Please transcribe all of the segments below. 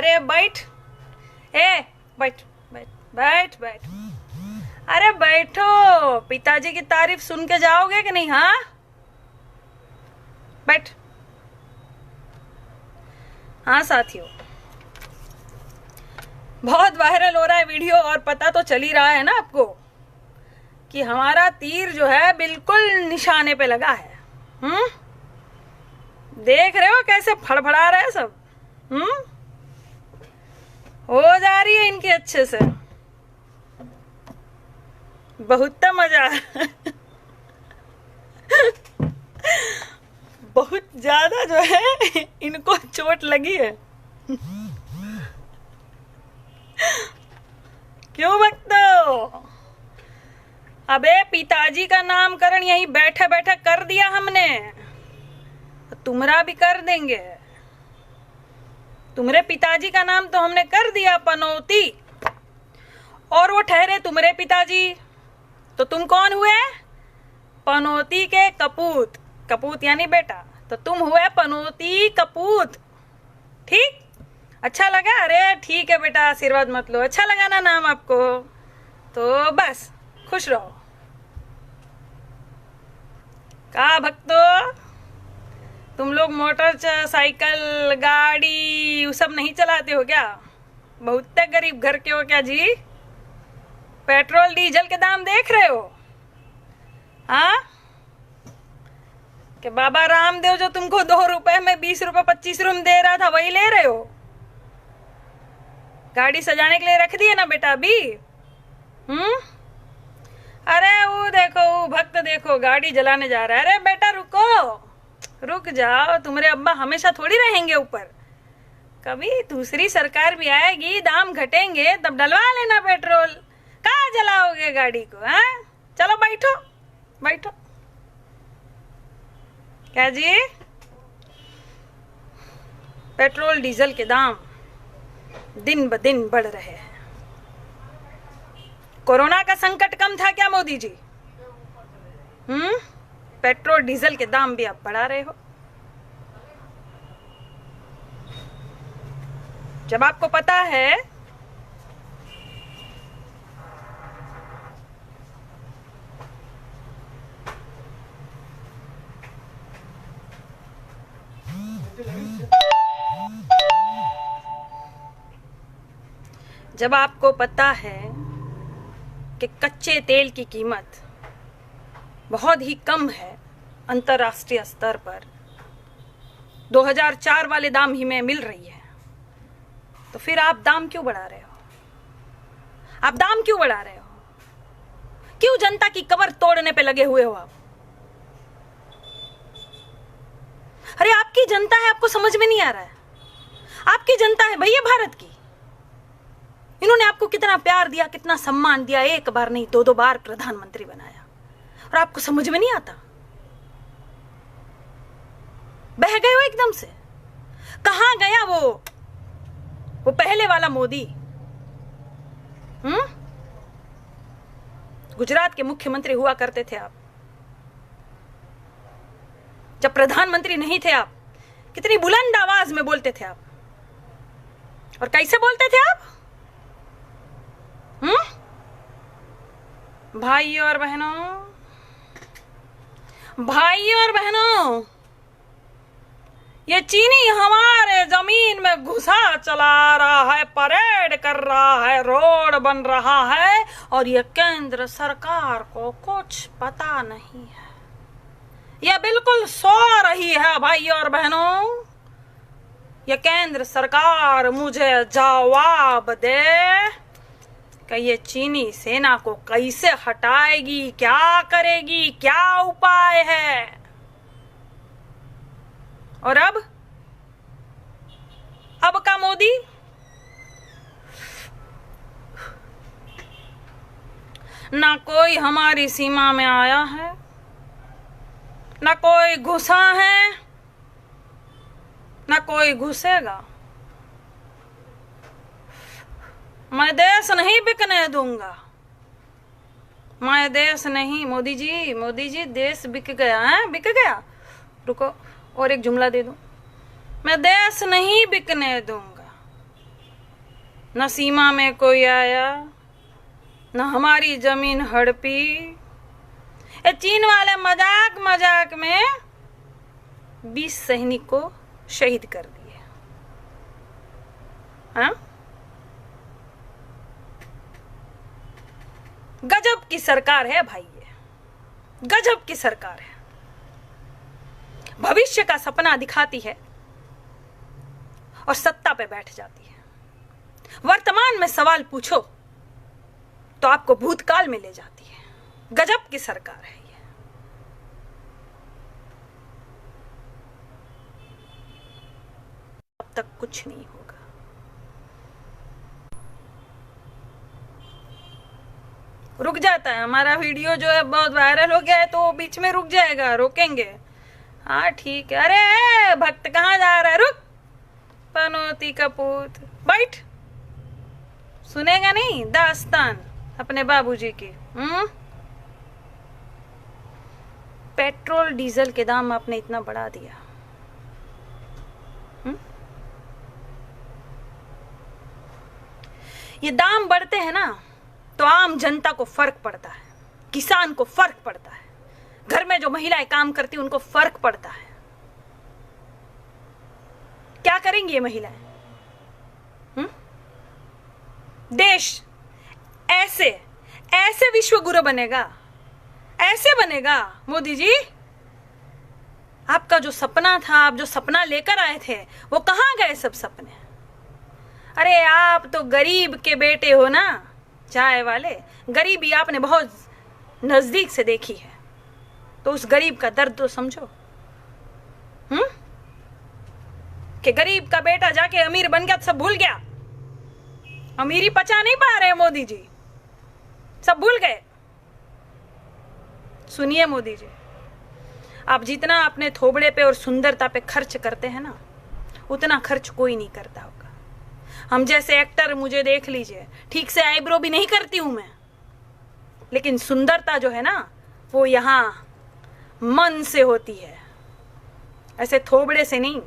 अरे बैठ। ए बैठ बैठ बैठ बैठ। अरे बैठो, पिताजी की तारीफ सुन के जाओगे कि नहीं? हाँ बैठ। हाँ साथियों, बहुत वायरल हो रहा है वीडियो और पता तो चल ही रहा है ना आपको कि हमारा तीर जो है बिल्कुल निशाने पे लगा है। देख रहे हो कैसे फड़फड़ा रहे हैं सब। हो जा रही है इनकी अच्छे से, बहुत मजा बहुत ज्यादा जो है इनको चोट लगी है। क्यों भक्तो? अबे पिताजी का नामकरण यही बैठे बैठे कर दिया हमने, तुम्हारा भी कर देंगे। तुम्हारे पिताजी का नाम तो हमने कर दिया पनौती, और वो ठहरे तुम्हारे पिताजी, तो तुम कौन हुए? पनौती के कपूत। कपूत यानी बेटा, तो तुम हुए पनौती कपूत। ठीक? अच्छा लगा? अरे ठीक है बेटा, आशीर्वाद मत लो। अच्छा लगा ना नाम आपको? तो बस खुश रहो। का भक्तो, तुम लोग मोटर साइकिल गाड़ी वो सब नहीं चलाते हो क्या? बहुत गरीब घर के हो क्या जी? पेट्रोल डीजल के दाम देख रहे हो? हाँ, कि बाबा रामदेव जो तुमको 2 रुपए में 20 रुपए 25 रुपए दे रहा था वही ले रहे हो? गाड़ी सजाने के लिए रख दी है ना बेटा अभी। अरे वो देखो, वो भक्त देखो गाड़ी जलाने जा रहा है। अरे बेटा रुको, रुक जाओ, तुम्हारे अब्बा हमेशा थोड़ी रहेंगे ऊपर। कभी दूसरी सरकार भी आएगी, दाम घटेंगे, तब डलवा लेना पेट्रोल। कहाँ जलाओगे गाड़ी को? हाँ चलो बैठो बैठो। क्या जी? पेट्रोल डीजल के दाम दिन ब दिन बढ़ रहे हैं। कोरोना का संकट कम था क्या मोदी जी? पेट्रोल डीजल के दाम भी आप बढ़ा रहे हो। जब आपको पता है कि कच्चे तेल की कीमत बहुत ही कम है अंतर्राष्ट्रीय स्तर पर, 2004 वाले दाम ही में मिल रही है, तो फिर आप दाम क्यों बढ़ा रहे हो? आप दाम क्यों बढ़ा रहे हो? क्यों जनता की कमर तोड़ने पे लगे हुए हो आप? अरे आपकी जनता है, आपको समझ में नहीं आ रहा है? आपकी जनता है भैया भारत की। इन्होंने आपको कितना प्यार दिया, कितना सम्मान दिया, 1 बार नहीं 2-2 बार प्रधानमंत्री बनाया, और आपको समझ में नहीं आता? बह गए हो एकदम से। कहां गया वो पहले वाला मोदी? गुजरात के मुख्यमंत्री हुआ करते थे आप, जब प्रधानमंत्री नहीं थे आप, कितनी बुलंद आवाज में बोलते थे आप। और कैसे बोलते थे आप? भाइयों और बहनों, ये चीनी हमारे जमीन में घुसा चला रहा है, परेड कर रहा है, रोड बन रहा है, और ये केंद्र सरकार को कुछ पता नहीं है। ये बिल्कुल सो रही है भाइयों और बहनों। ये केंद्र सरकार मुझे जवाब दे कि ये चीनी सेना को कैसे हटाएगी, क्या करेगी, क्या उपाय है? और अब का मोदी ना कोई हमारी सीमा में आया है, ना कोई घुसा है, ना कोई घुसेगा। मैं देश नहीं बिकने दूंगा। मैं देश नहीं। मोदी जी देश बिक गया है, बिक गया। रुको और एक जुमला दे दूं। मैं देश नहीं बिकने दूंगा। न सीमा में कोई आया, न हमारी जमीन हड़पी। ये चीन वाले मजाक मजाक में 20 सैनिक को शहीद कर दिए। हाँ, गजब की सरकार है भाई, ये गजब की सरकार है। भविष्य का सपना दिखाती है और सत्ता पे बैठ जाती है। वर्तमान में सवाल पूछो तो आपको भूतकाल में ले जाती है। गजब की सरकार है ये। अब तक कुछ नहीं होगा। रुक जाता है हमारा वीडियो जो है, बहुत वायरल हो गया है तो बीच में रुक जाएगा, रोकेंगे। हाँ ठीक है। अरे भक्त कहाँ जा रहा है? रुक, पनौती का पूत, बैठ। सुनेगा नहीं दास्तान अपने बाबूजी की। पेट्रोल डीजल के दाम आपने इतना बढ़ा दिया। ये दाम बढ़ते हैं ना तो आम जनता को फर्क पड़ता है, किसान को फर्क पड़ता है, घर में जो महिलाएं काम करती उनको फर्क पड़ता है। क्या करेंगी ये महिलाएं? देश ऐसे ऐसे विश्व गुरु बनेगा, ऐसे बनेगा मोदी जी। आपका जो सपना था, आप जो सपना लेकर आए थे, वो कहां गए सब सपने? अरे आप तो गरीब के बेटे हो ना, चाय वाले। गरीबी आपने बहुत नजदीक से देखी है, तो उस गरीब का दर्द तो समझो। कि गरीब का बेटा जाके अमीर बन गया तो सब भूल गया। अमीरी पचा नहीं पा रहे मोदी जी, सब भूल गए। सुनिए मोदी जी, आप जितना अपने थोबड़े पे और सुंदरता पे खर्च करते हैं ना, उतना खर्च कोई नहीं करता होगा। हम जैसे एक्टर, मुझे देख लीजिए, ठीक से आईब्रो भी नहीं करती हूं मैं, लेकिन सुंदरता जो है ना वो यहां मन से होती है, ऐसे थोबड़े से नहीं।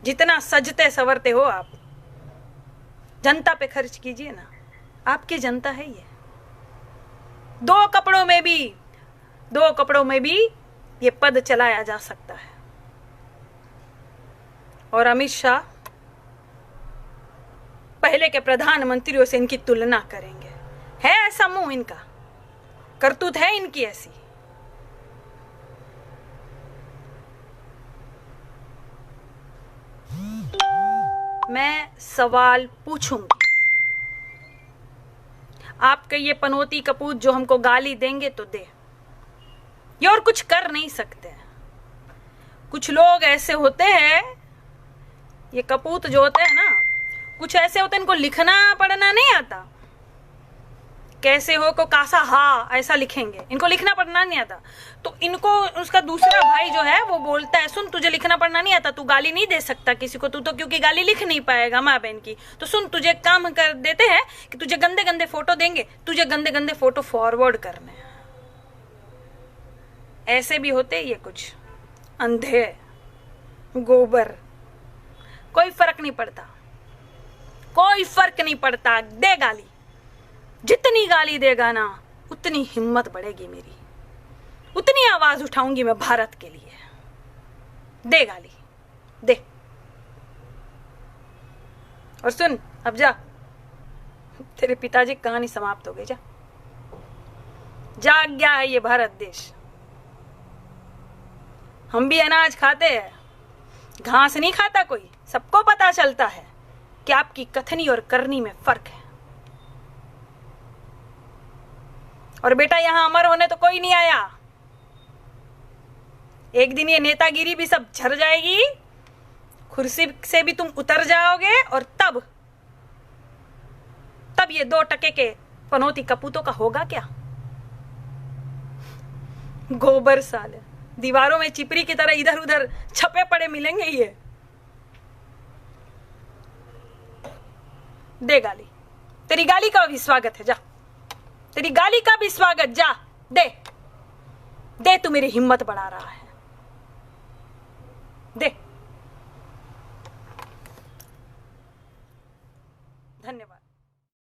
जितना सजते संवरते हो आप, जनता पे खर्च कीजिए ना, आपकी जनता है ये। दो कपड़ों में भी ये पद चलाया जा सकता है। और अमित शाह पहले के प्रधानमंत्रियों से इनकी तुलना करेंगे। है ऐसा मुंह इनका, करतूत है इनकी ऐसी। मैं सवाल पूछूंगी, आपके ये पनौती कपूत जो हमको गाली देंगे तो दे, ये और कुछ कर नहीं सकते। कुछ लोग ऐसे होते हैं, ये कपूत जो होते हैं ना, कुछ ऐसे होते हैं, इनको लिखना पढ़ना नहीं आता। कैसे हो को कासा हा ऐसा लिखेंगे, इनको लिखना पढ़ना नहीं आता। तो इनको उसका दूसरा भाई जो है वो बोलता है, सुन तुझे लिखना पढ़ना नहीं आता, तू गाली नहीं दे सकता किसी को, तू तो क्योंकि गाली लिख नहीं पाएगा माँ बहन की। तो सुन, तुझे काम कर देते हैं कि तुझे गंदे गंदे फोटो देंगे, तुझे गंदे गंदे फोटो फॉरवर्ड करने हैं। ऐसे भी होते ये कुछ अंधे गोबर, कोई फर्क नहीं पड़ता, कोई फर्क नहीं पड़ता। दे गाली, जितनी गाली देगा ना उतनी हिम्मत बढ़ेगी मेरी, उतनी आवाज उठाऊंगी मैं भारत के लिए। दे गाली, दे। और सुन, अब जा, तेरे पिताजी की कहानी समाप्त हो गई। जा, जाग गया है ये भारत देश। हम भी अनाज खाते हैं, घास नहीं खाता कोई। सबको पता चलता है कि आपकी कथनी और करनी में फर्क है। और बेटा, यहां अमर होने तो कोई नहीं आया। एक दिन ये नेतागिरी भी सब झड़ जाएगी, कुर्सी से भी तुम उतर जाओगे, और तब ये 2 टके के पनौती कपूतों का होगा क्या? गोबर साले, दीवारों में चिपरी की तरह इधर उधर छपे पड़े मिलेंगे ये। दे गाली, तेरी गाली का भी स्वागत है। जा, तेरी गाली का भी स्वागत। जा, दे दे, तू मेरी हिम्मत बढ़ा रहा है, दे। धन्यवाद।